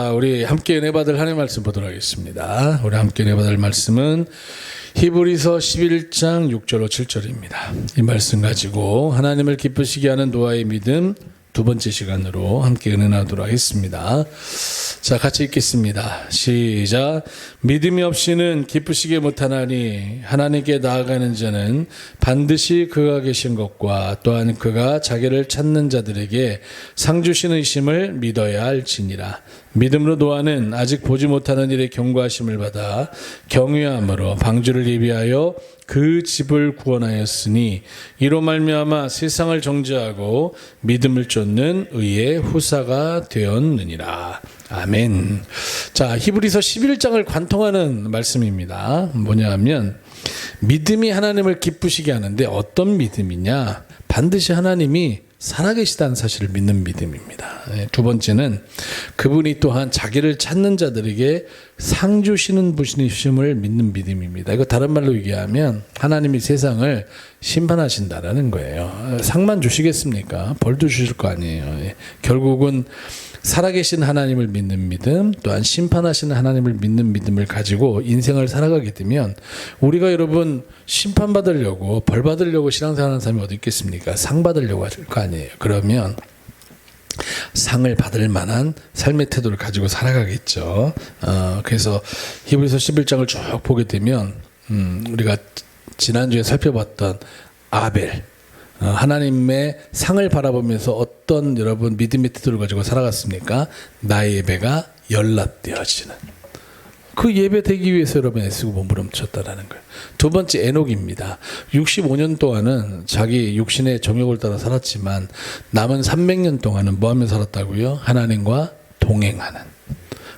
우리 함께 은혜 받을 하나님의 말씀 보도록 하겠습니다. 우리 함께 은혜 받을 말씀은 히브리서 11장 6절로 7절입니다. 이 말씀 가지고 하나님을 기쁘시게 하는 노아의 믿음 두 번째 시간으로 함께 은혜 나누도록 하겠습니다. 자, 같이 읽겠습니다. 시작. 믿음이 없이는 기쁘시게 못하나니 하나님께 나아가는 자는 반드시 그가 계신 것과 또한 그가 자기를 찾는 자들에게 상 주시는 심을 믿어야 할지니라. 믿음으로 노아는 아직 보지 못하는 일에 경고하심을 받아 경외함으로 방주를 예비하여 그 집을 구원하였으니 이로 말미암아 세상을 정죄하고 믿음을 쫓는 의의 후사가 되었느니라. 아멘. 자, 히브리서 11장을 관통하는 말씀입니다. 뭐냐 하면 믿음이 하나님을 기쁘시게 하는데 어떤 믿음이냐? 반드시 하나님이 살아계시다는 사실을 믿는 믿음입니다. 두 번째는 그분이 또한 자기를 찾는 자들에게 상 주시는 분이심을 믿는 믿음입니다. 이거 다른 말로 얘기하면 하나님이 세상을 심판하신다라는 거예요. 상만 주시겠습니까? 벌도 주실 거 아니에요. 결국은 살아계신 하나님을 믿는 믿음, 또한 심판하시는 하나님을 믿는 믿음을 가지고 인생을 살아가게 되면 우리가 여러분 심판받으려고 벌 받으려고 신앙생활하는 사람이 어디 있겠습니까? 상 받으려고 할 거 아니에요. 그러면 상을 받을 만한 삶의 태도를 가지고 살아가겠죠. 그래서 히브리서 11장을 쭉 보게 되면 우리가 지난주에 살펴봤던 아벨, 하나님의 상을 바라보면서 어떤 여러분 믿음의 태도를 가지고 살아갔습니까? 나의 예배가 연락되어지는 그 예배 되기 위해서 여러분 애쓰고 몸부림쳤다라는 거예요. 두 번째 에녹입니다. 65년 동안은 자기 육신의 정욕을 따라 살았지만 남은 300년 동안은 뭐 하며 살았다고요? 하나님과 동행하는.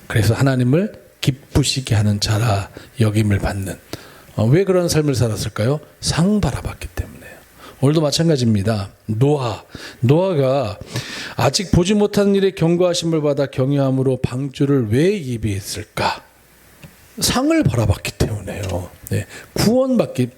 그래서 하나님을 기쁘시게 하는 자라 여김을 받는. 왜 그런 삶을 살았을까요? 상 바라봤기 때문에. 오늘도 마찬가지입니다. 노아가 아직 보지 못한 일에 경고하심을 받아 경외함으로 방주를 왜 예비했을까? 상을 바라봤기 때문에요. 네, 구원받기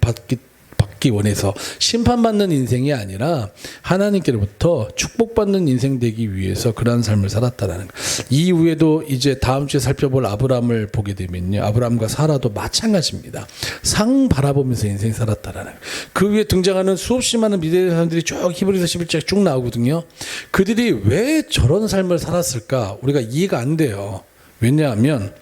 원해서 심판받는 인생이 아니라 하나님께로부터 축복받는 인생 되기 위해서 그러한 삶을 살았다라는 거예요. 이후에도 이제 다음 주에 살펴볼 아브라함을 보게 되면요, 아브라함과 사라도 마찬가지입니다. 상 바라보면서 인생 살았다라는 거예요. 그 위에 등장하는 수없이 많은 미대의 사람들이 쭉 히브리서 11장에 쭉 나오거든요. 그들이 왜 저런 삶을 살았을까? 우리가 이해가 안 돼요. 왜냐하면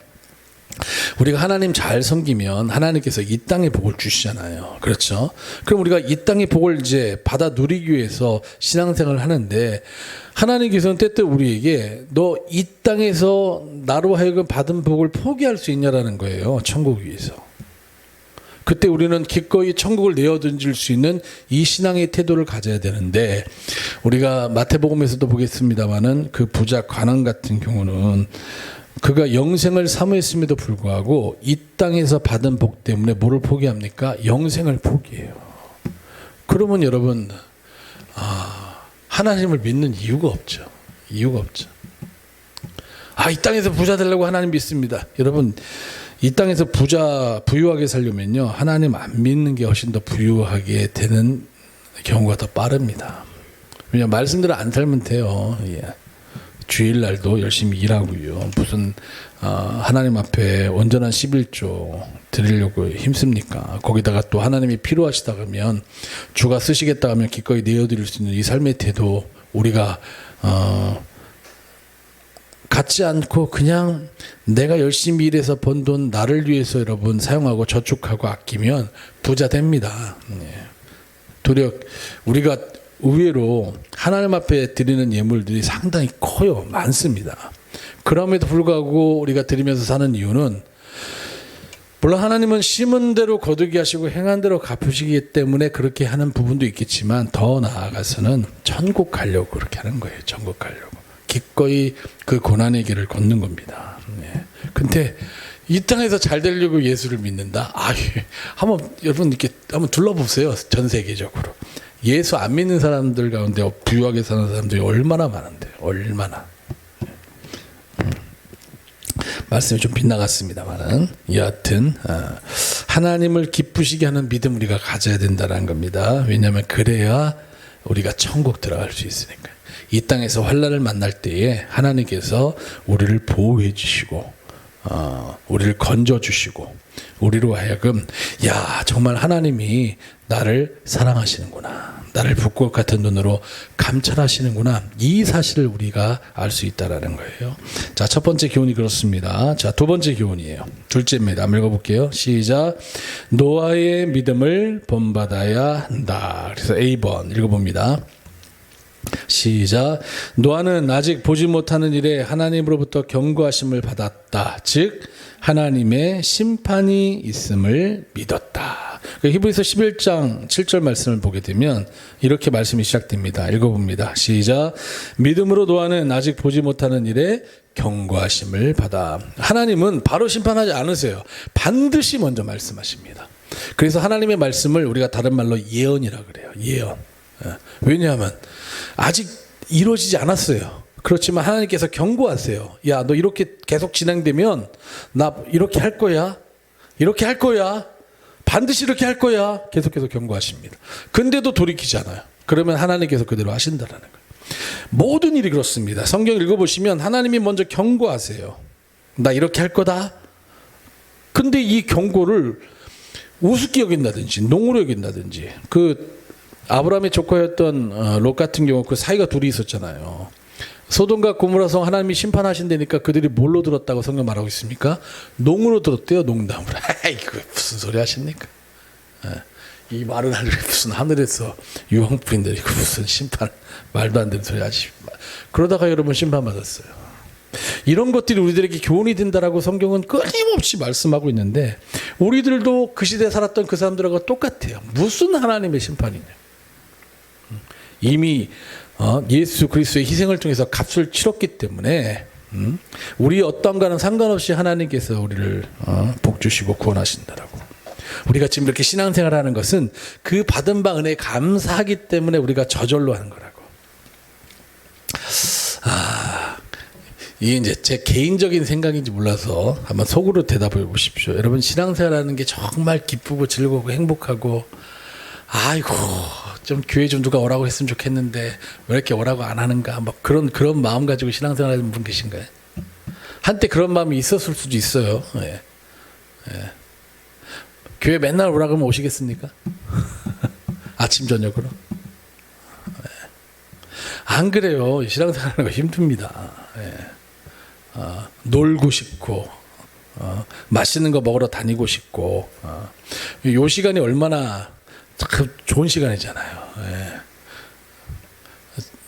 우리가 하나님 잘 섬기면 하나님께서 이 땅의 복을 주시잖아요. 그렇죠? 그럼 우리가 이 땅의 복을 이제 받아 누리기 위해서 신앙생활을 하는데 하나님께서는 때때로 우리에게 너 이 땅에서 나로 하여금 받은 복을 포기할 수 있냐라는 거예요. 천국 위해서. 그때 우리는 기꺼이 천국을 내어던질 수 있는 이 신앙의 태도를 가져야 되는데 우리가 마태복음에서도 보겠습니다마는 그 부자 관원 같은 경우는 그가 영생을 사모했음에도 불구하고 이 땅에서 받은 복 때문에 뭐를 포기합니까? 영생을 포기해요. 그러면 여러분 하나님을 믿는 이유가 없죠. 이유가 없죠. 이 땅에서 부자 되려고 하나님 믿습니다. 여러분 이 땅에서 부유하게 살려면요 하나님 안 믿는 게 훨씬 더 부유하게 되는 경우가 더 빠릅니다. 왜냐하면 말씀대로 안 살면 돼요. 예. 주일날도 열심히 일하고요. 무슨 하나님 앞에 온전한 11조 드리려고 힘씁니까? 거기다가 또 하나님이 필요하시다 그러면 주가 쓰시겠다 하면 기꺼이 내어드릴 수 있는 이 삶의 태도 우리가 갖지 않고 그냥 내가 열심히 일해서 번 돈 나를 위해서 여러분 사용하고 저축하고 아끼면 부자 됩니다. 도리어 우리가 의외로 하나님 앞에 드리는 예물들이 상당히 커요. 많습니다. 그럼에도 불구하고 우리가 드리면서 사는 이유는 물론 하나님은 심은 대로 거두게 하시고 행한 대로 갚으시기 때문에 그렇게 하는 부분도 있겠지만 더 나아가서는 천국 가려고 그렇게 하는 거예요. 천국 가려고. 기꺼이 그 고난의 길을 걷는 겁니다. 근데 이 땅에서 잘 되려고 예수를 믿는다? 여러분 이렇게 한번 둘러보세요. 전 세계적으로. 예수 안 믿는 사람들 가운데 부유하게 사는 사람들이 얼마나 많은데요. 얼마나. 말씀이 좀 빗나갔습니다만은 여하튼 하나님을 기쁘시게 하는 믿음 우리가 가져야 된다는 겁니다. 왜냐하면 그래야 우리가 천국 들어갈 수 있으니까. 이 땅에서 환난을 만날 때에 하나님께서 우리를 보호해 주시고 우리를 건져 주시고 우리로 하여금 야 정말 하나님이 나를 사랑하시는구나, 나를 붓고 같은 눈으로 감찰하시는구나, 이 사실을 우리가 알 수 있다라는 거예요. 자, 첫 번째 교훈이 그렇습니다. 자, 두 번째 교훈이에요. 둘째입니다. 한번 읽어볼게요. 시작. 노아의 믿음을 본받아야 한다. 그래서 A번 읽어봅니다. 시작. 노아는 아직 보지 못하는 일에 하나님으로부터 경고하심을 받았다. 즉 하나님의 심판이 있음을 믿었다. 히브리서 11장 7절 말씀을 보게 되면 이렇게 말씀이 시작됩니다. 읽어봅니다. 시작. 믿음으로 노아는 아직 보지 못하는 일에 경고하심을 받아. 하나님은 바로 심판하지 않으세요. 반드시 먼저 말씀하십니다. 그래서 하나님의 말씀을 우리가 다른 말로 예언이라 그래요. 예언. 왜냐하면 아직 이루어지지 않았어요. 그렇지만 하나님께서 경고하세요. 야, 너 이렇게 계속 진행되면 나 이렇게 할 거야. 이렇게 할 거야. 반드시 이렇게 할 거야. 계속해서 경고하십니다. 근데도 돌이키지 않아요. 그러면 하나님께서 그대로 하신다라는 거예요. 모든 일이 그렇습니다. 성경 읽어보시면 하나님이 먼저 경고하세요. 나 이렇게 할 거다. 근데 이 경고를 우습게 여긴다든지 농으로 여긴다든지, 그 아브라함의 조카였던 롯 같은 경우 그 사이가 둘이 있었잖아요. 소돔과 고모라 성 하나님이 심판하신다니까 그들이 뭘로 들었다고 성경 말하고 있습니까? 농으로 들었대요. 농담으로. 이거 무슨 소리 하십니까? 이 말은 하늘에 무슨 하늘에서 유황불인데 이거 무슨 심판, 말도 안 되는 소리 하시. 그러다가 여러분 심판받았어요. 이런 것들이 우리들에게 교훈이 된다라고 성경은 끊임없이 말씀하고 있는데 우리들도 그 시대에 살았던 그 사람들하고 똑같아요. 무슨 하나님의 심판이냐. 이미 예수 그리스도의 희생을 통해서 값을 치렀기 때문에 우리 어떤가는 상관없이 하나님께서 우리를 복 주시고 구원하신다라고. 우리가 지금 이렇게 신앙생활을 하는 것은 그 받은 바 은혜에 감사하기 때문에 우리가 저절로 하는 거라고. 이게 이제 제 개인적인 생각인지 몰라서 한번 속으로 대답해 보십시오. 여러분, 신앙생활하는 게 정말 기쁘고 즐거우고 행복하고, 아이고 좀 교회 좀 누가 오라고 했으면 좋겠는데 왜 이렇게 오라고 안 하는가, 막 그런 마음 가지고 신앙생활하는 분 계신가요? 한때 그런 마음이 있었을 수도 있어요. 예. 교회 맨날 오라고 하면 오시겠습니까? 아침 저녁으로? 안 그래요. 신앙생활하는 거 힘듭니다. 놀고 싶고 맛있는 거 먹으러 다니고 싶고 요 시간이 얼마나 참 좋은 시간이잖아요.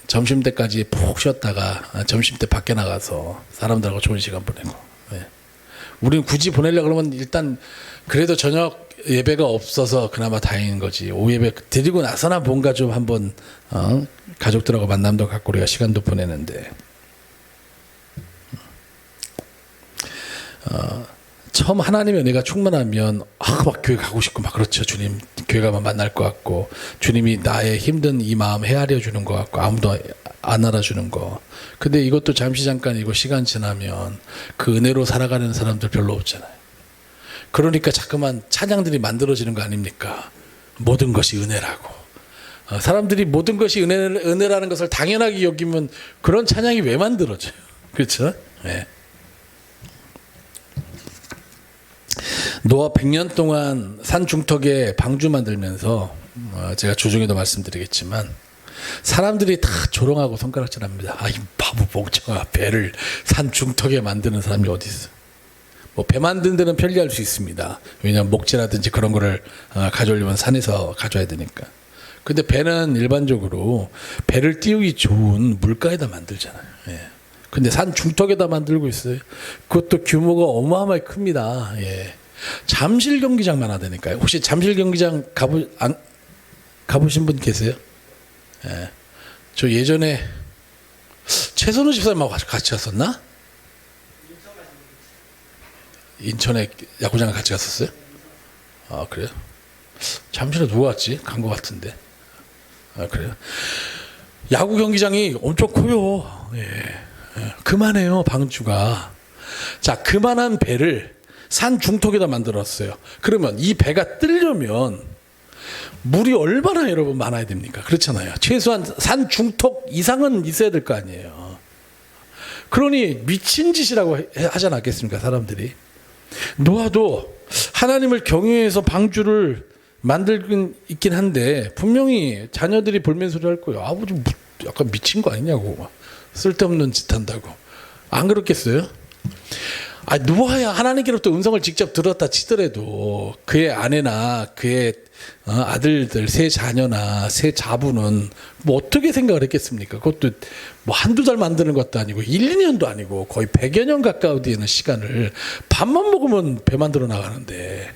점심때까지 푹 쉬었다가 점심때 밖에 나가서 사람들하고 좋은 시간 보내고. 우리는 굳이 보내려고 그러면 일단 그래도 저녁 예배가 없어서 그나마 다행인 거지. 오후 예배 드리고 나서나 뭔가 좀 한번 가족들하고 만남도 갖고 우리가 시간도 보내는데 처음 하나님의 은혜가 충만하면 막 교회 가고 싶고 막 그렇죠. 주님 교회 가면 만날 것 같고 주님이 나의 힘든 이 마음 헤아려 주는 것 같고 아무도 안 알아주는 거. 근데 이것도 잠시 잠깐이고 시간 지나면 그 은혜로 살아가는 사람들 별로 없잖아요. 그러니까 자꾸만 찬양들이 만들어지는 거 아닙니까? 모든 것이 은혜라고. 사람들이 모든 것이 은혜라는 것을 당연하게 여기면 그런 찬양이 왜 만들어져요? 그렇죠? 네. 노아 100년 동안 산 중턱에 방주 만들면서 제가 주중에도 말씀드리겠지만 사람들이 다 조롱하고 손가락질합니다. 이 바보 멍청아, 배를 산 중턱에 만드는 사람이 어디 있어? 뭐 배 만드는 데는 편리할 수 있습니다. 왜냐하면 목재라든지 그런 거를 가져오려면 산에서 가져야 되니까. 근데 배는 일반적으로 배를 띄우기 좋은 물가에다 만들잖아요. 근데 산 중턱에다 만들고 있어요. 그것도 규모가 어마어마하게 큽니다. 잠실 경기장만 하다니까요. 혹시 잠실 경기장 가보신 분 계세요? 저 예전에 최선우 집사님하고 같이 갔었나? 인천에 야구장을 같이 갔었어요? 그래요? 잠실에 누가 왔지? 간 것 같은데. 그래요? 야구 경기장이 엄청 커요. 그만해요, 방주가. 자, 그만한 배를 산 중턱에다 만들었어요. 그러면 이 배가 뜨려면 물이 얼마나 여러분 많아야 됩니까? 그렇잖아요. 최소한 산 중턱 이상은 있어야 될 거 아니에요. 그러니 미친 짓이라고 하지 않았겠습니까? 사람들이. 노아도 하나님을 경외해서 방주를 만들긴 있긴 한데 분명히 자녀들이 볼멘소리 할 거예요. 아버지 약간 미친 거 아니냐고. 쓸데없는 짓 한다고. 안 그렇겠어요? 노아야 하나님께로부터 음성을 직접 들었다 치더라도 그의 아내나 그의 아들들, 세 자녀나 세 자부는 뭐 어떻게 생각을 했겠습니까? 그것도 뭐 한두 달 만드는 것도 아니고 1, 2년도 아니고 거의 100여 년 가까이 되는 시간을 밥만 먹으면 배 만들어 나가는데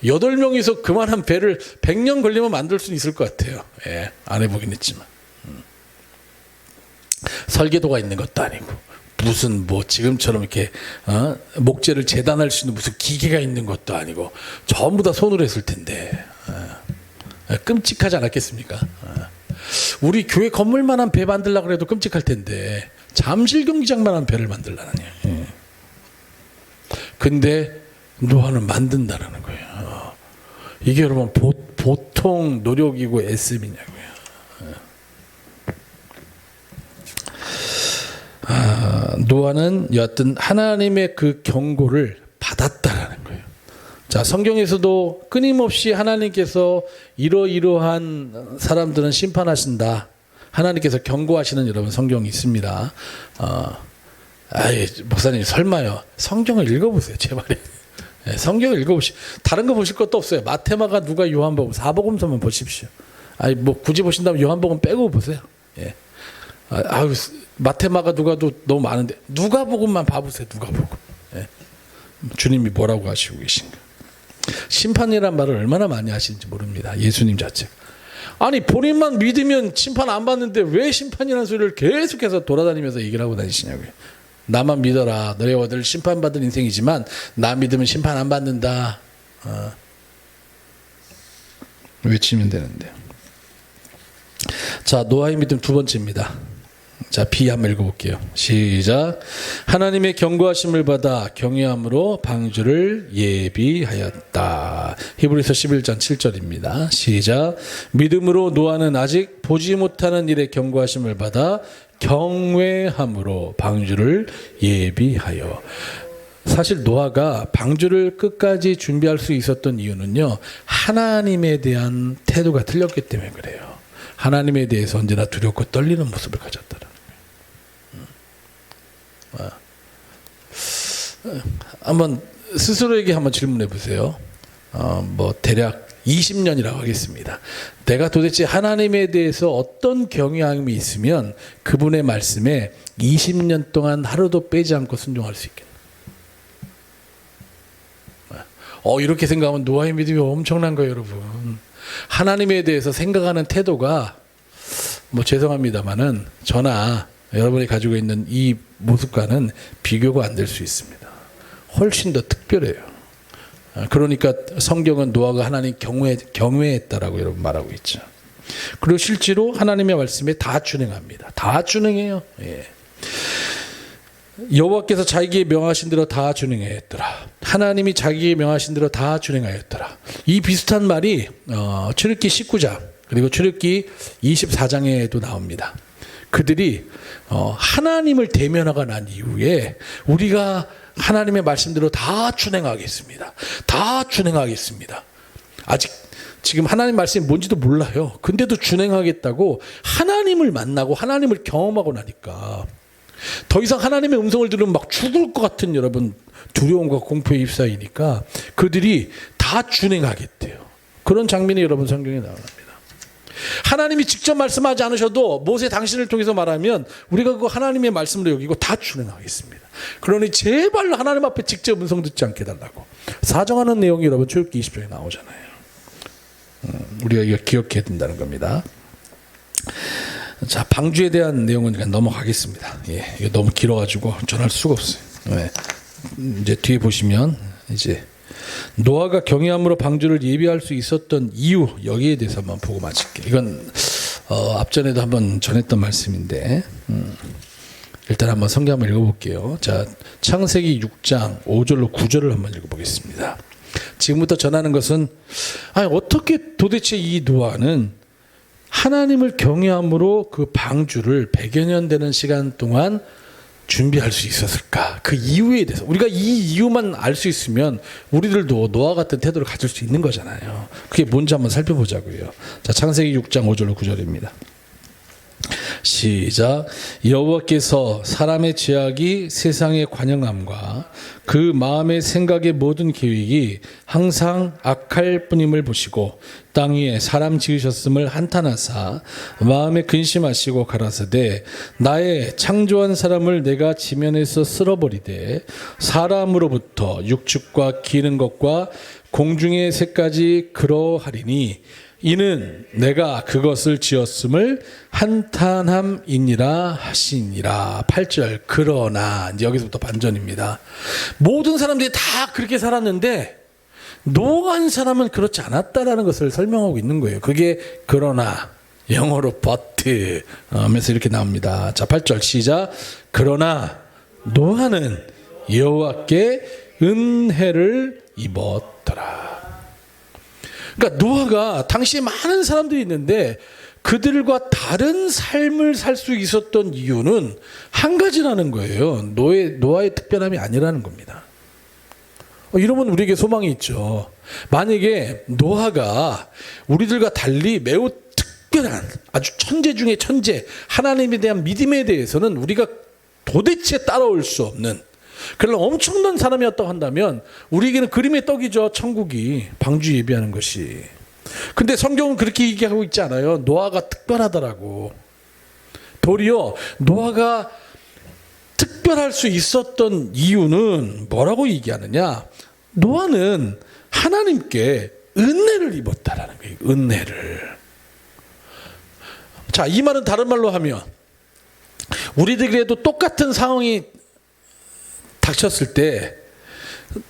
8명이서 그만한 배를 100년 걸리면 만들 수는 있을 것 같아요. 예, 안 해보긴 했지만. 설계도가 있는 것도 아니고 무슨 뭐 지금처럼 이렇게 목재를 재단할 수 있는 무슨 기계가 있는 것도 아니고 전부 다 손으로 했을 텐데 끔찍하지 않았겠습니까? 우리 교회 건물만한 배 만들려고 해도 끔찍할 텐데 잠실 경기장만한 배를 만들라느냐. 근데 노아는 만든다라는 거예요. 이게 여러분 보통 노력이고 애씀이냐고요. 노아는 여하튼 하나님의 그 경고를 받았다라는 거예요. 자, 성경에서도 끊임없이 하나님께서 이러이러한 사람들은 심판하신다. 하나님께서 경고하시는 여러분 성경이 있습니다. 목사님 설마요. 성경을 읽어보세요. 제발요. 네, 성경을 읽어보시오. 다른 거 보실 것도 없어요. 마태마가 누가 요한복음, 사복음서만 보십시오. 뭐 굳이 보신다면 요한복음 빼고 보세요. 예. 마태마가 누가도 너무 많은데 누가복음만 봐보세요. 누가복음. 예. 주님이 뭐라고 하시고 계신가. 심판이란 말을 얼마나 많이 하시는지 모릅니다. 예수님 자체가. 아니 본인만 믿으면 심판 안 받는데 왜 심판이라는 소리를 계속해서 돌아다니면서 얘기를 하고 다니시냐고요. 나만 믿어라. 너희와 늘 심판받을 인생이지만 나 믿으면 심판 안 받는다. 외치면 되는데. 자, 노아의 믿음 두 번째입니다. 자, B 한번 읽어볼게요. 시작. 하나님의 경고하심을 받아 경외함으로 방주를 예비하였다. 히브리서 11장 7절입니다. 시작. 믿음으로 노아는 아직 보지 못하는 일에 경고하심을 받아 경외함으로 방주를 예비하여. 사실 노아가 방주를 끝까지 준비할 수 있었던 이유는요, 하나님에 대한 태도가 틀렸기 때문에 그래요. 하나님에 대해서 언제나 두렵고 떨리는 모습을 가졌다는 거예요. 한번 스스로에게 한번 질문해 보세요. 뭐 대략 20년이라고 하겠습니다. 내가 도대체 하나님에 대해서 어떤 경외함이 있으면 그분의 말씀에 20년 동안 하루도 빼지 않고 순종할 수 있겠나? 이렇게 생각하면 노아의 믿음이 엄청난 거예요, 여러분. 하나님에 대해서 생각하는 태도가 뭐 죄송합니다만은 저나 여러분이 가지고 있는 이 모습과는 비교가 안 될 수 있습니다. 훨씬 더 특별해요. 그러니까 성경은 노아가 하나님 경외했다라고 여러분 말하고 있죠. 그리고 실제로 하나님의 말씀에 다 준행합니다. 다 준행해요. 예. 여호와께서 자기에게 명하신 대로 다 준행하였더라. 하나님이 자기에게 명하신 대로 다 준행하였더라. 이 비슷한 말이 출애굽기 19장 그리고 출애굽기 24장에도 나옵니다. 그들이 하나님을 대면하고 난 이후에 우리가 하나님의 말씀대로 다 준행하겠습니다. 다 준행하겠습니다. 아직 지금 하나님 말씀이 뭔지도 몰라요. 근데도 준행하겠다고 하나님을 만나고 하나님을 경험하고 나니까 더 이상 하나님의 음성을 들으면 막 죽을 것 같은 여러분 두려움과 공포에 휩싸이니까 그들이 다 준행하겠대요. 그런 장면이 여러분 성경에 나옵니다. 하나님이 직접 말씀하지 않으셔도 모세 당신을 통해서 말하면 우리가 그 하나님의 말씀으로 여기고 다 준행하겠습니다. 그러니 제발 하나님 앞에 직접 음성 듣지 않게 해달라고 사정하는 내용이 여러분 출애굽기 20장에 나오잖아요. 우리가 이거 기억해야 된다는 겁니다. 자, 방주에 대한 내용은 그냥 넘어가겠습니다. 예, 이거 너무 길어가지고 전할 수가 없어요. 네. 이제 뒤에 보시면 이제 노아가 경외함으로 방주를 예비할 수 있었던 이유, 여기에 대해서 한번 보고 마칠게요. 이건 앞전에도 한번 전했던 말씀인데 일단 한번 성경 한번 읽어볼게요. 자, 창세기 6장 5절로 9절을 한번 읽어보겠습니다. 지금부터 전하는 것은 어떻게 도대체 이 노아는 하나님을 경외함으로 그 방주를 100여 년 되는 시간 동안 준비할 수 있었을까? 그 이유에 대해서 우리가 이 이유만 알 수 있으면 우리들도 노아 같은 태도를 가질 수 있는 거잖아요. 그게 뭔지 한번 살펴보자고요. 자, 창세기 6장 5절로 9절입니다. 시작. 여호와께서 사람의 죄악이 세상의 관영함과 그 마음의 생각의 모든 계획이 항상 악할 뿐임을 보시고 땅 위에 사람 지으셨음을 한탄하사 마음에 근심하시고 가라사대 나의 창조한 사람을 내가 지면에서 쓸어버리되 사람으로부터 육축과 기는 것과 공중의 새까지 그러하리니 이는 내가 그것을 지었음을 한탄함이니라 하시니라. 8절. 그러나 이제 여기서부터 반전입니다. 모든 사람들이 다 그렇게 살았는데 노아한 사람은 그렇지 않았다라는 것을 설명하고 있는 거예요. 그게 그러나 영어로 but 하면서 이렇게 나옵니다. 자, 8절 시작. 그러나 노아는 여호와께 은혜를 입었더라. 그러니까 노아가 당시에 많은 사람들이 있는데 그들과 다른 삶을 살 수 있었던 이유는 한 가지라는 거예요. 노아의 특별함이 아니라는 겁니다. 이러면 우리에게 소망이 있죠. 만약에 노아가 우리들과 달리 매우 특별한 아주 천재 중에 천재, 하나님에 대한 믿음에 대해서는 우리가 도대체 따라올 수 없는 그런 엄청난 사람이었다고 한다면 우리에게는 그림의 떡이죠. 천국이 방주 예비하는 것이. 근데 성경은 그렇게 얘기하고 있지 않아요. 노아가 특별하더라고. 도리어 노아가 특별할 수 있었던 이유는 뭐라고 얘기하느냐. 노아는 하나님께 은혜를 입었다라는 거예요. 은혜를. 자, 이 말은 다른 말로 하면 우리들에게도 똑같은 상황이 닥쳤을 때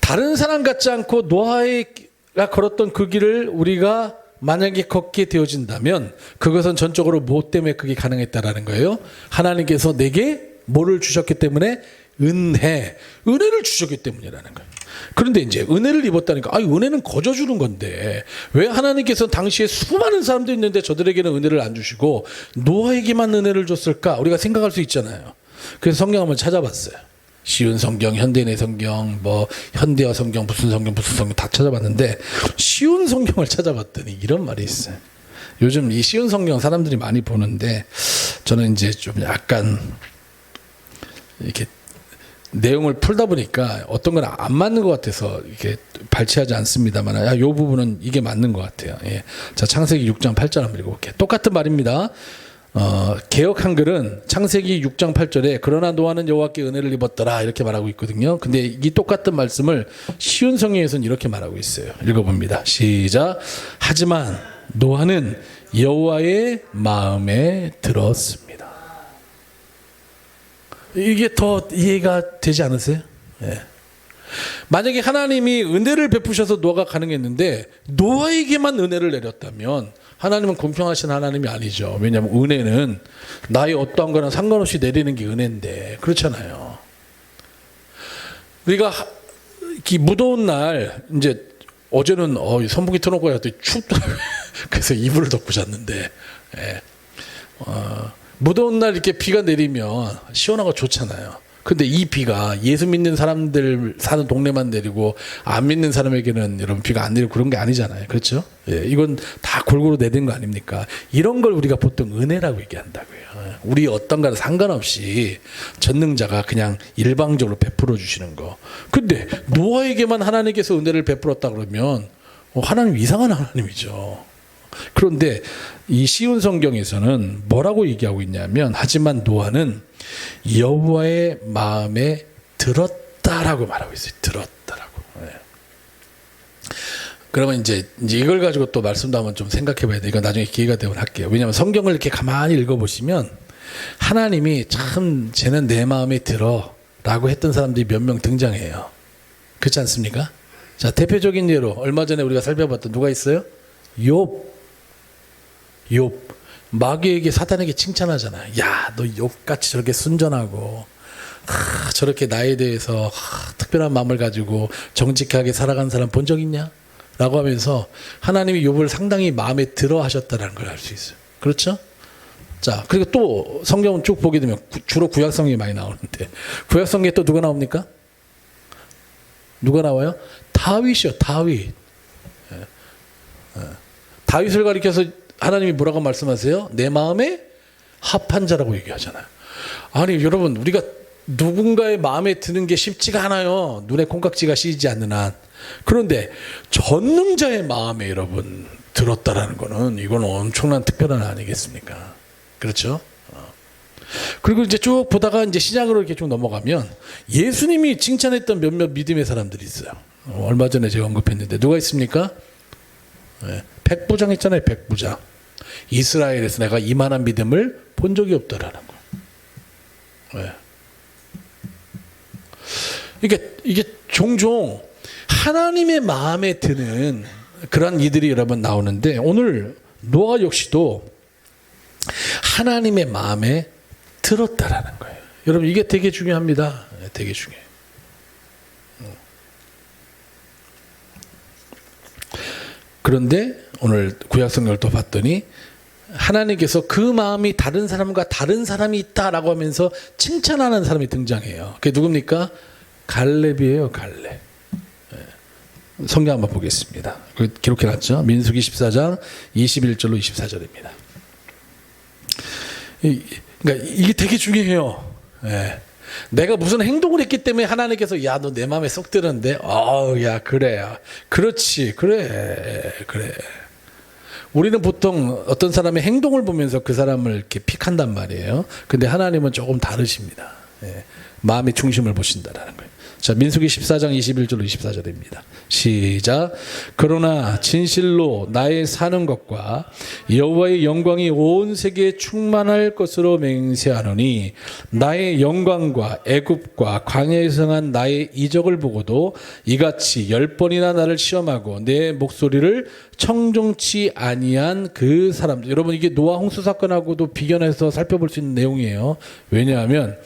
다른 사람 같지 않고 노아가 걸었던 그 길을 우리가 만약에 걷게 되어진다면 그것은 전적으로 무엇 때문에 그게 가능했다라는 거예요. 하나님께서 내게 뭐를 주셨기 때문에 은혜를 주셨기 때문이라는 거예요. 그런데 이제 은혜를 입었다니까 은혜는 거저 주는 건데 왜 하나님께서 당시에 수많은 사람들이 있는데 저들에게는 은혜를 안 주시고 노아에게만 은혜를 줬을까? 우리가 생각할 수 있잖아요. 그래서 성경 한번 찾아봤어요. 쉬운 성경, 현대인의 성경, 현대화 성경, 무슨 성경 다 찾아봤는데 쉬운 성경을 찾아봤더니 이런 말이 있어요. 요즘 이 쉬운 성경 사람들이 많이 보는데 저는 이제 좀 약간 이렇게 내용을 풀다 보니까 어떤 건 안 맞는 것 같아서 이렇게 발췌하지 않습니다만 이 부분은 이게 맞는 것 같아요. 예. 자, 창세기 6장 8절 한번 읽어볼게요. 똑같은 말입니다. 개역 한글은 창세기 6장 8절에 그러나 노아는 여호와께 은혜를 입었더라 이렇게 말하고 있거든요. 근데 이 똑같은 말씀을 쉬운 성경에서는 이렇게 말하고 있어요. 읽어봅니다. 시작. 하지만 노아는 여호와의 마음에 들었습니다. 이게 더 이해가 되지 않으세요? 예. 만약에 하나님이 은혜를 베푸셔서 노아가 가능했는데 노아에게만 은혜를 내렸다면 하나님은 공평하신 하나님이 아니죠. 왜냐하면 은혜는 나의 어떠한 거랑 상관없이 내리는 게 은혜인데 그렇잖아요. 우리가 이 무더운 날 이제 어제는 선풍기 틀어놓고 했더니 춥더라고요. 그래서 이불을 덮고 잤는데 예. 무더운 날 이렇게 비가 내리면 시원하고 좋잖아요. 근데 이 비가 예수 믿는 사람들 사는 동네만 내리고 안 믿는 사람에게는 여러분 비가 안 내리고 그런 게 아니잖아요. 그렇죠? 예, 이건 다 골고루 내린 거 아닙니까? 이런 걸 우리가 보통 은혜라고 얘기한다고요. 우리 어떤 거랑 상관없이 전능자가 그냥 일방적으로 베풀어 주시는 거. 근데 노아에게만 하나님께서 은혜를 베풀었다 그러면 하나님 이상한 하나님이죠. 그런데 이 쉬운 성경에서는 뭐라고 얘기하고 있냐면 하지만 노아는 여호와의 마음에 들었다라고 말하고 있어요. 들었다라고. 네. 그러면 이제 이걸 가지고 또 말씀도 한번 좀 생각해 봐야 돼요. 이건 나중에 기회가 되면 할게요. 왜냐하면 성경을 이렇게 가만히 읽어보시면 하나님이 참 쟤는 내 마음에 들어 라고 했던 사람들이 몇 명 등장해요. 그렇지 않습니까? 자, 대표적인 예로 얼마 전에 우리가 살펴봤던 누가 있어요? 욥. 마귀에게 사단에게 칭찬하잖아요. 야, 너 욥같이 저렇게 순전하고 저렇게 나에 대해서 특별한 마음을 가지고 정직하게 살아간 사람 본 적 있냐? 라고 하면서 하나님이 욥을 상당히 마음에 들어 하셨다는 걸 알 수 있어요. 그렇죠? 자, 그리고 또 성경을 쭉 보게 되면 주로 구약성경이 많이 나오는데 구약성경에 또 누가 나옵니까? 누가 나와요? 다윗이요. 다윗. 다윗을 가리켜서 하나님이 뭐라고 말씀하세요? 내 마음에 합한 자라고 얘기하잖아요. 아니 여러분, 우리가 누군가의 마음에 드는 게 쉽지가 않아요. 눈에 콩깍지가 씌이지 않는 한. 그런데 전능자의 마음에 여러분 들었다라는 거는 이건 엄청난 특별한 아니겠습니까? 그렇죠? 그리고 이제 쭉 보다가 이제 시작으로 이렇게 쭉 넘어가면 예수님이 칭찬했던 몇몇 믿음의 사람들이 있어요. 얼마 전에 제가 언급했는데 누가 있습니까? 백부장 있잖아요. 백부장. 이스라엘에서 내가 이만한 믿음을 본 적이 없다라는 거. 이게 종종 하나님의 마음에 드는 그런 이들이 여러분 나오는데 오늘 노아 역시도 하나님의 마음에 들었다라는 거예요. 여러분 이게 되게 중요합니다. 되게 중요해요. 그런데 오늘 구약성경을 또 봤더니 하나님께서 그 마음이 다른 사람과 다른 사람이 있다라고 하면서 칭찬하는 사람이 등장해요. 그게 누굽니까? 갈렙이에요. 갈렙. 성경 한번 보겠습니다. 기록해놨죠. 민수기 14장 21절로 24절입니다. 그러니까 이게 되게 중요해요. 내가 무슨 행동을 했기 때문에 하나님께서 야, 너 내 마음에 쏙 드는데, 야, 그래, 그렇지, 그래. 우리는 보통 어떤 사람의 행동을 보면서 그 사람을 이렇게 픽한단 말이에요. 근데 하나님은 조금 다르십니다. 마음의 중심을 보신다라는 거예요. 자, 민수기 14장 21절로 24절입니다. 시작. 그러나 진실로 나의 사는 것과 여호와의 영광이 온 세계에 충만할 것으로 맹세하노니 나의 영광과 애굽과 광야에서 행한 나의 이적을 보고도 이같이 10번이나 나를 시험하고 내 목소리를 청종치 아니한 그 사람들. 여러분 이게 노아 홍수 사건하고도 비견해서 살펴볼 수 있는 내용이에요. 왜냐하면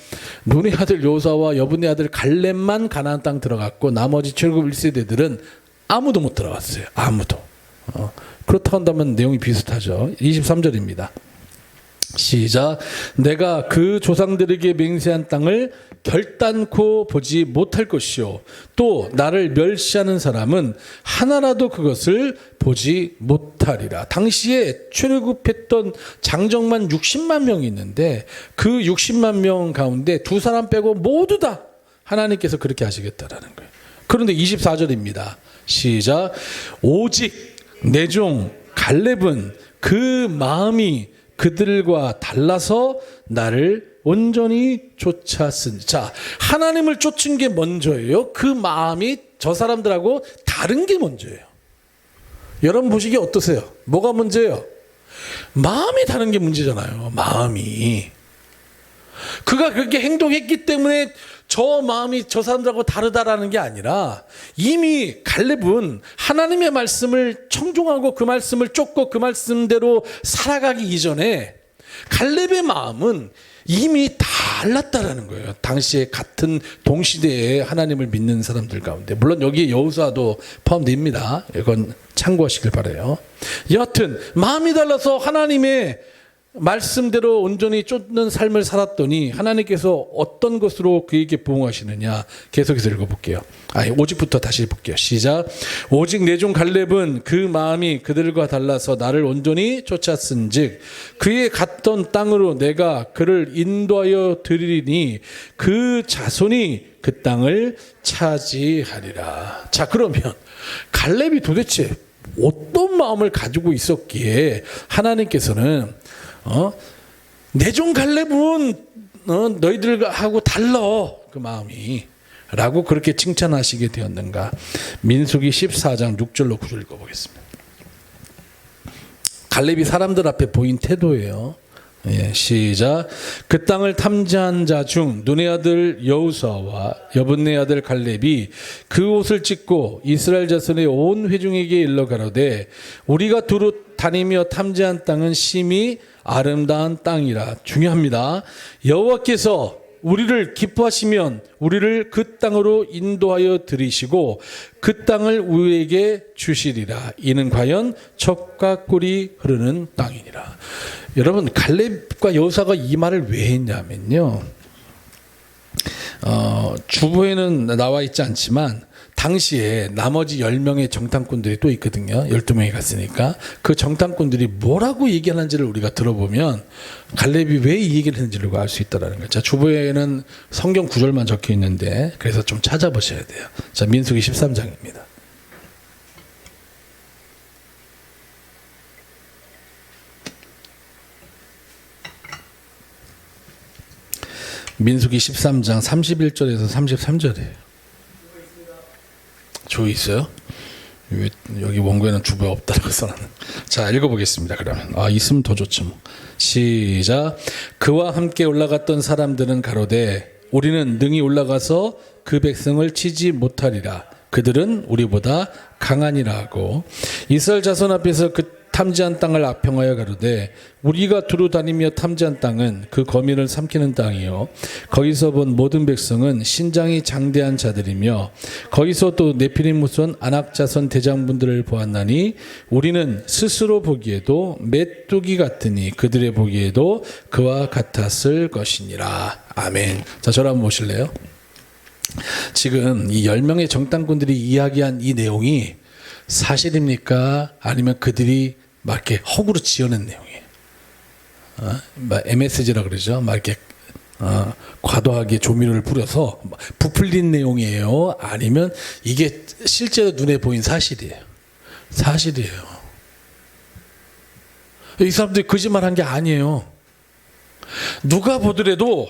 눈의 아들 요사와 여분의 아들 갈렙만 가나안 땅 들어갔고 나머지 출애굽 1세대들은 아무도 못 들어갔어요. 아무도. 그렇다고 한다면 내용이 비슷하죠. 23절입니다. 시작. 내가 그 조상들에게 맹세한 땅을 결단코 보지 못할 것이요 또 나를 멸시하는 사람은 하나라도 그것을 보지 못하리라. 당시에 출애굽했던 장정만 60만 명이 있는데 그 60만 명 가운데 두 사람 빼고 모두 다 하나님께서 그렇게 하시겠다라는 거예요. 그런데 24절입니다. 시작. 오직 내 종 갈렙은 그 마음이 그들과 달라서 나를 온전히 쫓았으니. 자, 하나님을 쫓은 게 먼저예요. 그 마음이 저 사람들하고 다른 게 먼저예요. 여러분 보시기에 어떠세요? 뭐가 문제예요? 마음이 다른 게 문제잖아요. 마음이. 그가 그렇게 행동했기 때문에 저 마음이 저 사람들하고 다르다라는 게 아니라 이미 갈렙은 하나님의 말씀을 청종하고 그 말씀을 쫓고 그 말씀대로 살아가기 이전에 갈렙의 마음은 이미 달랐다라는 거예요. 당시에 같은 동시대에 하나님을 믿는 사람들 가운데. 물론 여기에 여호수아도 포함됩니다. 이건 참고하시길 바라요. 여하튼 마음이 달라서 하나님의 말씀대로 온전히 쫓는 삶을 살았더니 하나님께서 어떤 것으로 그에게 부응하시느냐. 계속해서 읽어볼게요. 오직부터 다시 볼게요. 시작. 오직 내 종 갈렙은 그 마음이 그들과 달라서 나를 온전히 쫓았은즉 그의 갔던 땅으로 내가 그를 인도하여 드리리니 그 자손이 그 땅을 차지하리라. 자, 그러면 갈렙이 도대체 어떤 마음을 가지고 있었기에 하나님께서는 내 종 갈렙은 너희들하고 달라 그 마음이 라고 그렇게 칭찬하시게 되었는가. 민수기 14장 6절로 9절 읽어보겠습니다. 갈렙이 사람들 앞에 보인 태도예요. 시작. 그 땅을 탐지한 자 중 눈의 아들 여호수아와 여분의 아들 갈렙이 그 옷을 찢고 이스라엘 자손의 온 회중에게 일러 가로되 우리가 두루 다니며 탐지한 땅은 심히 아름다운 땅이라. 중요합니다. 여호와께서 우리를 기뻐하시면 우리를 그 땅으로 인도하여 들이시고 그 땅을 우리에게 주시리라. 이는 과연 젖과 꿀이 흐르는 땅이니라. 여러분, 갈렙과 여호수아가 이 말을 왜 했냐면요, 주보에는 나와 있지 않지만 당시에 나머지 10명의 정탐꾼들이 또 있거든요. 12명이 갔으니까 그 정탐꾼들이 뭐라고 얘기하는지를 우리가 들어보면 갈렙이 왜 이 얘기를 했는지를 알 수 있다는 거죠. 자, 주보에는 성경 구절만 적혀 있는데 그래서 좀 찾아보셔야 돼요. 자, 민수기 13장입니다. 민수기 13장 31절에서 33절이에요. 주어 있어요? 왜 여기 원고에는 주보가 없다고 써놨네. 자, 읽어보겠습니다. 그러면 있으면 더 좋죠 뭐. 시작. 그와 함께 올라갔던 사람들은 가로되 우리는 능히 올라가서 그 백성을 치지 못하리라. 그들은 우리보다 강하니라 하고 이스라엘 자손 앞에서 그 탐지한 땅을 악평하여 가로되 우리가 두루 다니며 탐지한 땅은 그 거민을 삼키는 땅이요 거기서 본 모든 백성은 신장이 장대한 자들이며 거기서 또 네피림 후손 아낙 자손 대장분들을 보았나니 우리는 스스로 보기에도 메뚜기 같으니 그들의 보기에도 그와 같았을 것이니라. 아멘. 자, 저를 한번 보실래요? 지금 이 10명의 정탐꾼들이 이야기한 이 내용이 사실입니까? 아니면 그들이 막 이렇게 허구로 지어낸 내용이에요. MSG라 그러죠. 막 이렇게 과도하게 조미료를 뿌려서 부풀린 내용이에요. 아니면 이게 실제로 눈에 보인 사실이에요. 사실이에요. 이 사람들이 거짓말한 게 아니에요. 누가 보더라도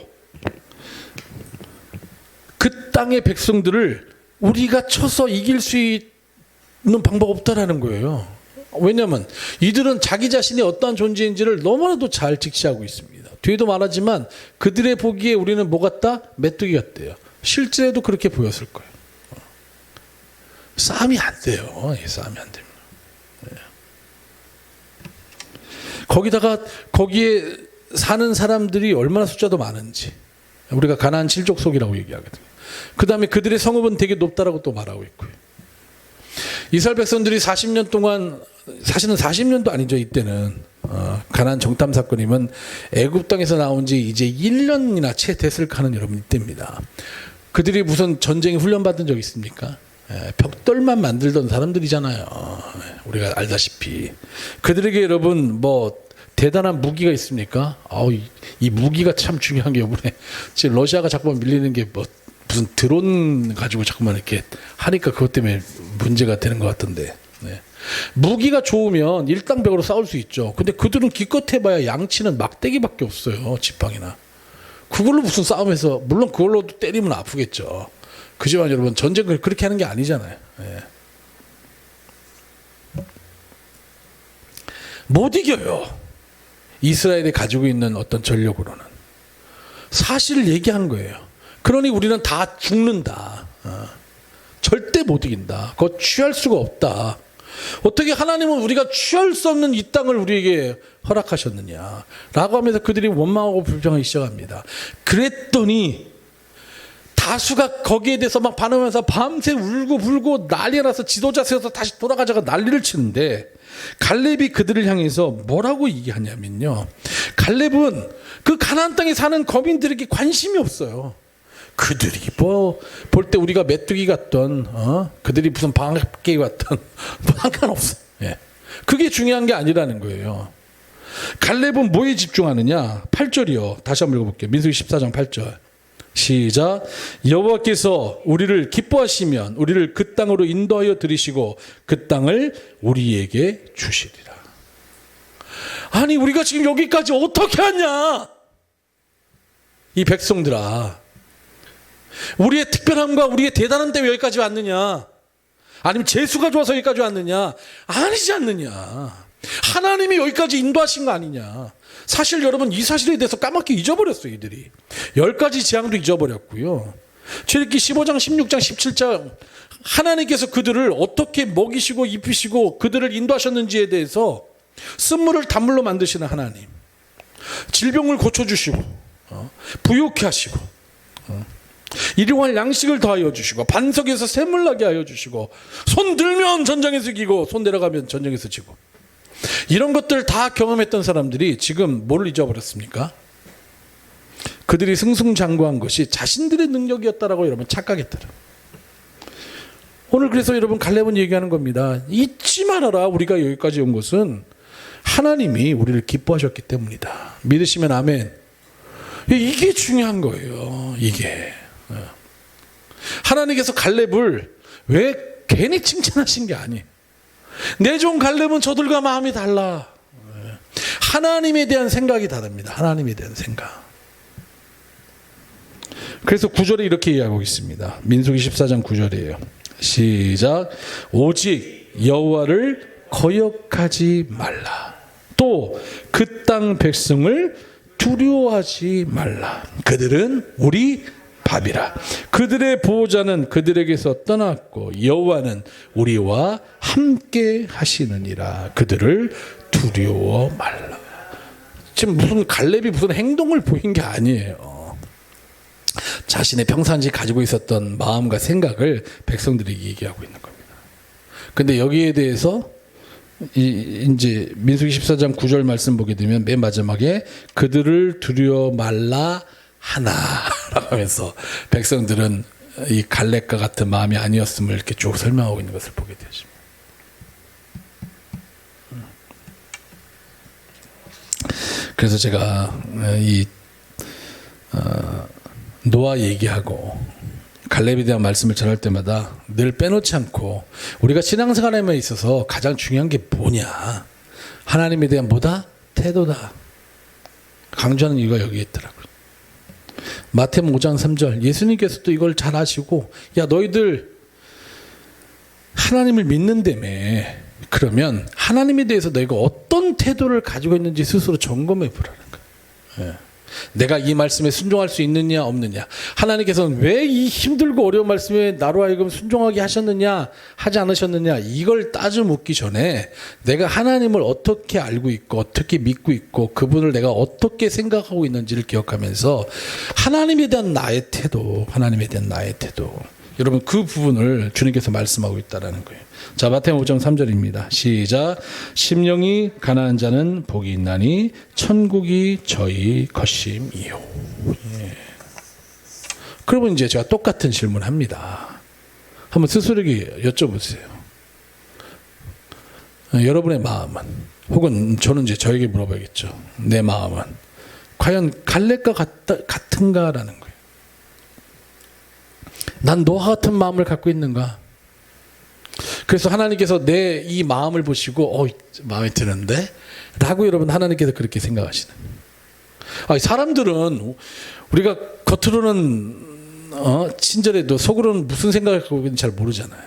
그 땅의 백성들을 우리가 쳐서 이길 수 있는 방법 없다라는 거예요. 왜냐하면 이들은 자기 자신이 어떠한 존재인지를 너무나도 잘 직시하고 있습니다. 뒤에도 말하지만 그들의 보기에 우리는 뭐 같다? 메뚜기 같대요. 실제로도 그렇게 보였을 거예요. 싸움이 안 돼요. 싸움이 안 됩니다. 거기다가 거기에 사는 사람들이 얼마나 숫자도 많은지 우리가 가나안 7족속이라고 얘기하거든요. 그 다음에 그들의 성읍은 되게 높다라고 또 말하고 있고요. 이스라엘 백성들이 40년 동안, 사실은 40년도 아니죠. 이때는 가나안 정탐 사건이면 애굽 땅에서 나온 지 이제 1년이나 채 됐을 하는 여러분 이때입니다. 그들이 무슨 전쟁에 훈련받은 적 있습니까? 벽돌만 만들던 사람들이잖아요. 우리가 알다시피 그들에게 여러분 뭐 대단한 무기가 있습니까? 이 무기가 참 중요한 게 이번에 지금 러시아가 자꾸만 밀리는 게 뭐 무슨 드론 가지고 자꾸만 이렇게 하니까 그것 때문에 문제가 되는 것 같던데. 네. 무기가 좋으면 일당백으로 싸울 수 있죠. 근데 그들은 기껏 해봐야 양치는 막대기밖에 없어요. 지팡이나. 그걸로 무슨 싸움에서, 물론 그걸로도 때리면 아프겠죠. 그지만 여러분 전쟁을 그렇게 하는 게 아니잖아요. 네. 못 이겨요. 이스라엘이 가지고 있는 어떤 전력으로는. 사실을 얘기한 거예요. 그러니 우리는 다 죽는다. 절대 못 이긴다. 그거 취할 수가 없다. 어떻게 하나님은 우리가 취할 수 없는 이 땅을 우리에게 허락하셨느냐 라고 하면서 그들이 원망하고 불평하기 시작합니다. 그랬더니 다수가 거기에 대해서 막 반응하면서 밤새 울고 불고 난리가 나서 지도자 세워서 다시 돌아가자가 난리를 치는데 갈렙이 그들을 향해서 뭐라고 얘기하냐면요, 갈렙은 그 가나안 땅에 사는 거민들에게 관심이 없어요. 그들이 뭐 볼 때 우리가 메뚜기 같던 그들이 무슨 방학개 같던 뭐 상관없어. 예. 그게 중요한 게 아니라는 거예요. 갈렙은 뭐에 집중하느냐? 8절이요. 다시 한번 읽어볼게요. 민수기 14장 8절. 시작. 여호와께서 우리를 기뻐하시면 우리를 그 땅으로 인도하여 들이시고 그 땅을 우리에게 주시리라. 아니 우리가 지금 여기까지 어떻게 왔냐? 이 백성들아, 우리의 특별함과 우리의 대단함 때문에 여기까지 왔느냐? 아니면 재수가 좋아서 여기까지 왔느냐? 아니지 않느냐? 하나님이 여기까지 인도하신 거 아니냐? 사실 여러분 이 사실에 대해서 까맣게 잊어버렸어요. 이들이 10가지 재앙도 잊어버렸고요. 출애굽기 15장 16장 17장 하나님께서 그들을 어떻게 먹이시고 입히시고 그들을 인도하셨는지에 대해서 쓴물을 단물로 만드시는 하나님, 질병을 고쳐주시고 부욕케 하시고 일용할 양식을 더하여 주시고 반석에서 샘을 나게 하여 주시고 손 들면 전쟁에서 이기고 손 내려가면 전쟁에서 지고 이런 것들 다 경험했던 사람들이 지금 뭘 잊어버렸습니까? 그들이 승승장구한 것이 자신들의 능력이었다라고 여러분 착각했더라. 오늘 그래서 여러분 갈렙은 얘기하는 겁니다. 잊지 말아라. 우리가 여기까지 온 것은 하나님이 우리를 기뻐하셨기 때문이다. 믿으시면 아멘. 이게 중요한 거예요. 이게 하나님께서 갈렙을 왜 괜히 칭찬하신 게 아니에요. 내 종 갈렙은 저들과 마음이 달라. 하나님에 대한 생각이 다릅니다. 하나님에 대한 생각. 그래서 9절에 이렇게 이야기하고 있습니다. 민수기 14장 9절이에요. 시작. 오직 여호와를 거역하지 말라. 또 그 땅 백성을 두려워하지 말라. 그들은 우리 밥이라. 그들의 보호자는 그들에게서 떠났고 여호와는 우리와 함께 하시느니라. 그들을 두려워 말라. 지금 무슨 갈렙이 무슨 행동을 보인 게 아니에요. 자신의 평상시 가지고 있었던 마음과 생각을 백성들에게 얘기하고 있는 겁니다. 근데 여기에 대해서 이제 민수기 14장 9절 말씀 보게 되면 맨 마지막에 그들을 두려워 말라 하나라고 하면서 백성들은 이 갈렙과 같은 마음이 아니었음을 이렇게 쭉 설명하고 있는 것을 보게 되죠. 그래서 제가 이 노아 얘기하고 갈렙에 대한 말씀을 전할 때마다 늘 빼놓지 않고 우리가 신앙생활에 있어서 가장 중요한 게 뭐냐, 하나님에 대한 뭐다? 태도다. 강조하는 이유가 여기에 있더라고요. 마태복음 5장 3절 예수님께서도 이걸 잘 아시고 야 너희들 하나님을 믿는다며 그러면 하나님에 대해서 너희가 어떤 태도를 가지고 있는지 스스로 점검해 보라는 거예요. 예. 내가 이 말씀에 순종할 수 있느냐 없느냐, 하나님께서는 왜 이 힘들고 어려운 말씀에 나로 하여금 순종하게 하셨느냐 하지 않으셨느냐, 이걸 따져 묻기 전에 내가 하나님을 어떻게 알고 있고 어떻게 믿고 있고 그분을 내가 어떻게 생각하고 있는지를 기억하면서 하나님에 대한 나의 태도, 하나님에 대한 나의 태도, 여러분 그 부분을 주님께서 말씀하고 있다는 거예요. 자, 마태복음 5장 3절입니다. 시작. 심령이 가난한 자는 복이 있나니 천국이 저희 것임이요. 예. 그러면 이제 제가 똑같은 질문을 합니다. 한번 스스로에게 여쭤보세요. 여러분의 마음은, 혹은 저는 이제 저에게 물어봐야겠죠. 내 마음은 과연 갈렙과 같은가라는 거예요. 난 너와 같은 마음을 갖고 있는가? 그래서 하나님께서 내 이 마음을 보시고 마음에 드는데? 라고 여러분 하나님께서 그렇게 생각하시는. 사람들은 우리가 겉으로는 친절해도 속으로는 무슨 생각을 갖고 있는지 잘 모르잖아요.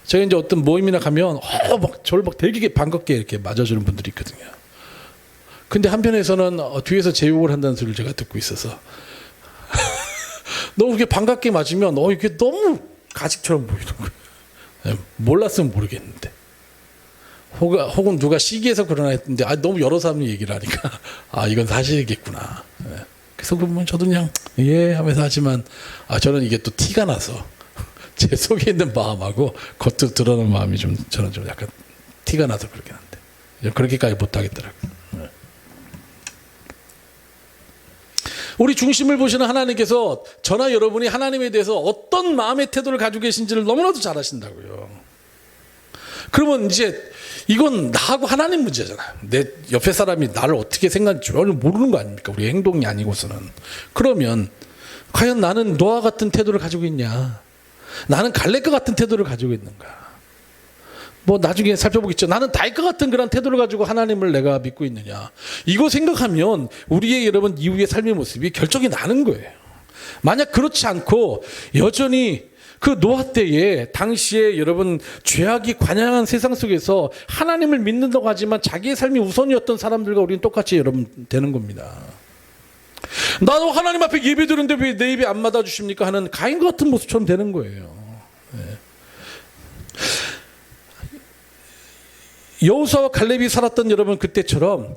제가 이제 어떤 모임이나 가면 저를 되게 반갑게 이렇게 맞아주는 분들이 있거든요. 근데 한편에서는 뒤에서 제 욕을 한다는 소리를 제가 듣고 있어서 너무 이렇게 반갑게 맞으면 이게 너무 가식처럼 보이는 거예요. 몰랐으면 모르겠는데, 혹은 누가 시기해서 그러나 했는데 너무 여러 사람이 얘기를 하니까 이건 사실이겠구나. 그래서 그러면 저도 그냥 예 하면서 하지만 저는 이게 또 티가 나서 제 속에 있는 마음하고 겉으로 드러나는 마음이 저는 좀 약간 티가 나서 그렇긴 한데 그렇게까지 못하겠더라고요. 우리 중심을 보시는 하나님께서 저나 여러분이 하나님에 대해서 어떤 마음의 태도를 가지고 계신지를 너무나도 잘 아신다고요. 그러면 이제 이건 나하고 하나님 문제잖아요. 내 옆에 사람이 나를 어떻게 생각하는지 전혀 모르는 거 아닙니까? 우리 행동이 아니고서는. 그러면 과연 나는 너와 같은 태도를 가지고 있냐? 나는 갈렙과 같은 태도를 가지고 있는가? 나중에 살펴보겠죠. 나는 다윗과 같은 그런 태도를 가지고 하나님을 내가 믿고 있느냐. 이거 생각하면 우리의 여러분 이후의 삶의 모습이 결정이 나는 거예요. 만약 그렇지 않고 여전히 그 노아 때에 당시에 여러분 죄악이 관영한 세상 속에서 하나님을 믿는다고 하지만 자기의 삶이 우선이었던 사람들과 우리는 똑같이 여러분 되는 겁니다. 나도 하나님 앞에 예배 드는데 왜 내 예배 안 받아주십니까 하는 가인 같은 모습처럼 되는 거예요. 여호수아와 갈렙이 살았던 여러분 그때처럼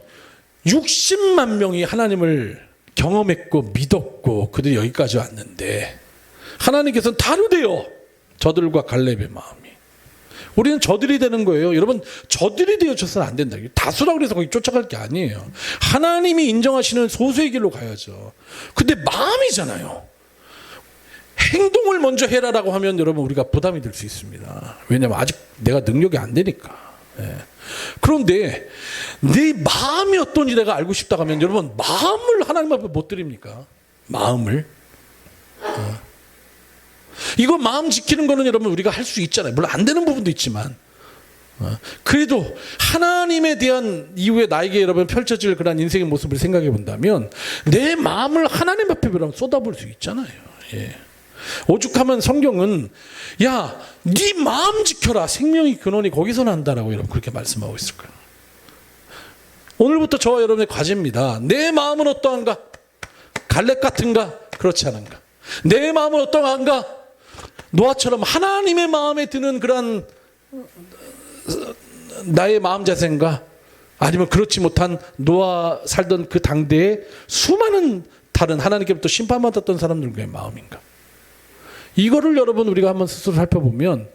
60만 명이 하나님을 경험했고 믿었고 그들이 여기까지 왔는데 하나님께서는 다르대요. 저들과 갈렙의 마음이. 우리는 저들이 되는 거예요. 여러분, 저들이 되어져서는 안 된다. 다수라고 해서 거기 쫓아갈 게 아니에요. 하나님이 인정하시는 소수의 길로 가야죠. 근데 마음이잖아요. 행동을 먼저 해라라고 하면 여러분 우리가 부담이 될 수 있습니다. 왜냐하면 아직 내가 능력이 안 되니까. 그런데 내 마음이 어떤지 내가 알고 싶다고 하면 여러분 마음을 하나님 앞에 못 드립니까? 마음을. 이거 마음 지키는 거는 여러분 우리가 할 수 있잖아요. 물론 안 되는 부분도 있지만 그래도 하나님에 대한 이후에 나에게 여러분 펼쳐질 그런 인생의 모습을 생각해 본다면 내 마음을 하나님 앞에 쏟아볼 수 있잖아요. 오죽하면 성경은 야, 네 마음 지켜라. 생명의 근원이 거기서 난다라고 여러분 그렇게 말씀하고 있을 거예요. 오늘부터 저와 여러분의 과제입니다. 내 마음은 어떠한가? 갈렙 같은가? 그렇지 않은가? 내 마음은 어떠한가? 노아처럼 하나님의 마음에 드는 그런 나의 마음 자세인가? 아니면 그렇지 못한 노아 살던 그 당대에 수많은 다른 하나님께로부터 심판받았던 사람들과의 마음인가? 이거를 여러분 우리가 한번 스스로 살펴보면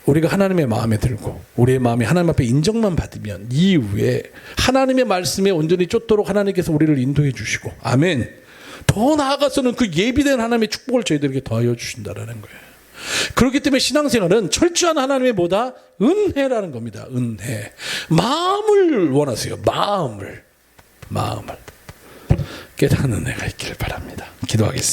우리가 하나님의 마음에 들고 우리의 마음이 하나님 앞에 인정만 받으면 이후에 하나님의 말씀에 온전히 쫓도록 하나님께서 우리를 인도해 주시고 아멘. 더 나아가서는 그 예비된 하나님의 축복을 저희들에게 더하여 주신다라는 거예요. 그렇기 때문에 신앙생활은 철저한 하나님의 뭐다? 은혜라는 겁니다. 은혜. 마음을 원하세요. 마음을 깨닫는 은혜가 있기를 바랍니다. 기도하겠습니다.